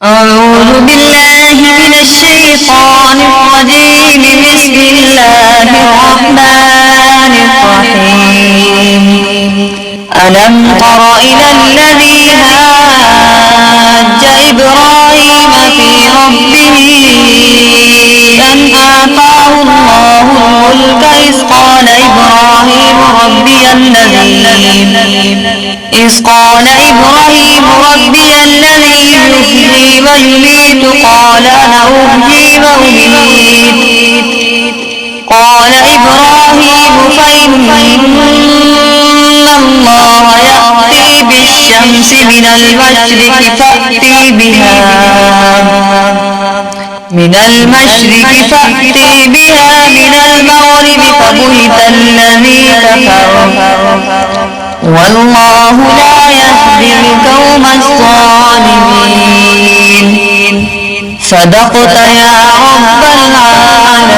أعوذ بالله من الشيطان الرجيم. بسم الله الرحمن الرحيم. ألم تر إلى الذي حاج إبراهيم في ربه أن آتاه الله الملك إذ قال إبراهيم ربي الذي يحيي ويميت قال أنا أحيي وأميت. قال إبراهيم فإن الله يأتي بالشمس من المشرق فأتي بها من المغرب فبهت الذي كفر والله لا يهدي القوم الظالمين. صدقت يا رب العالمين.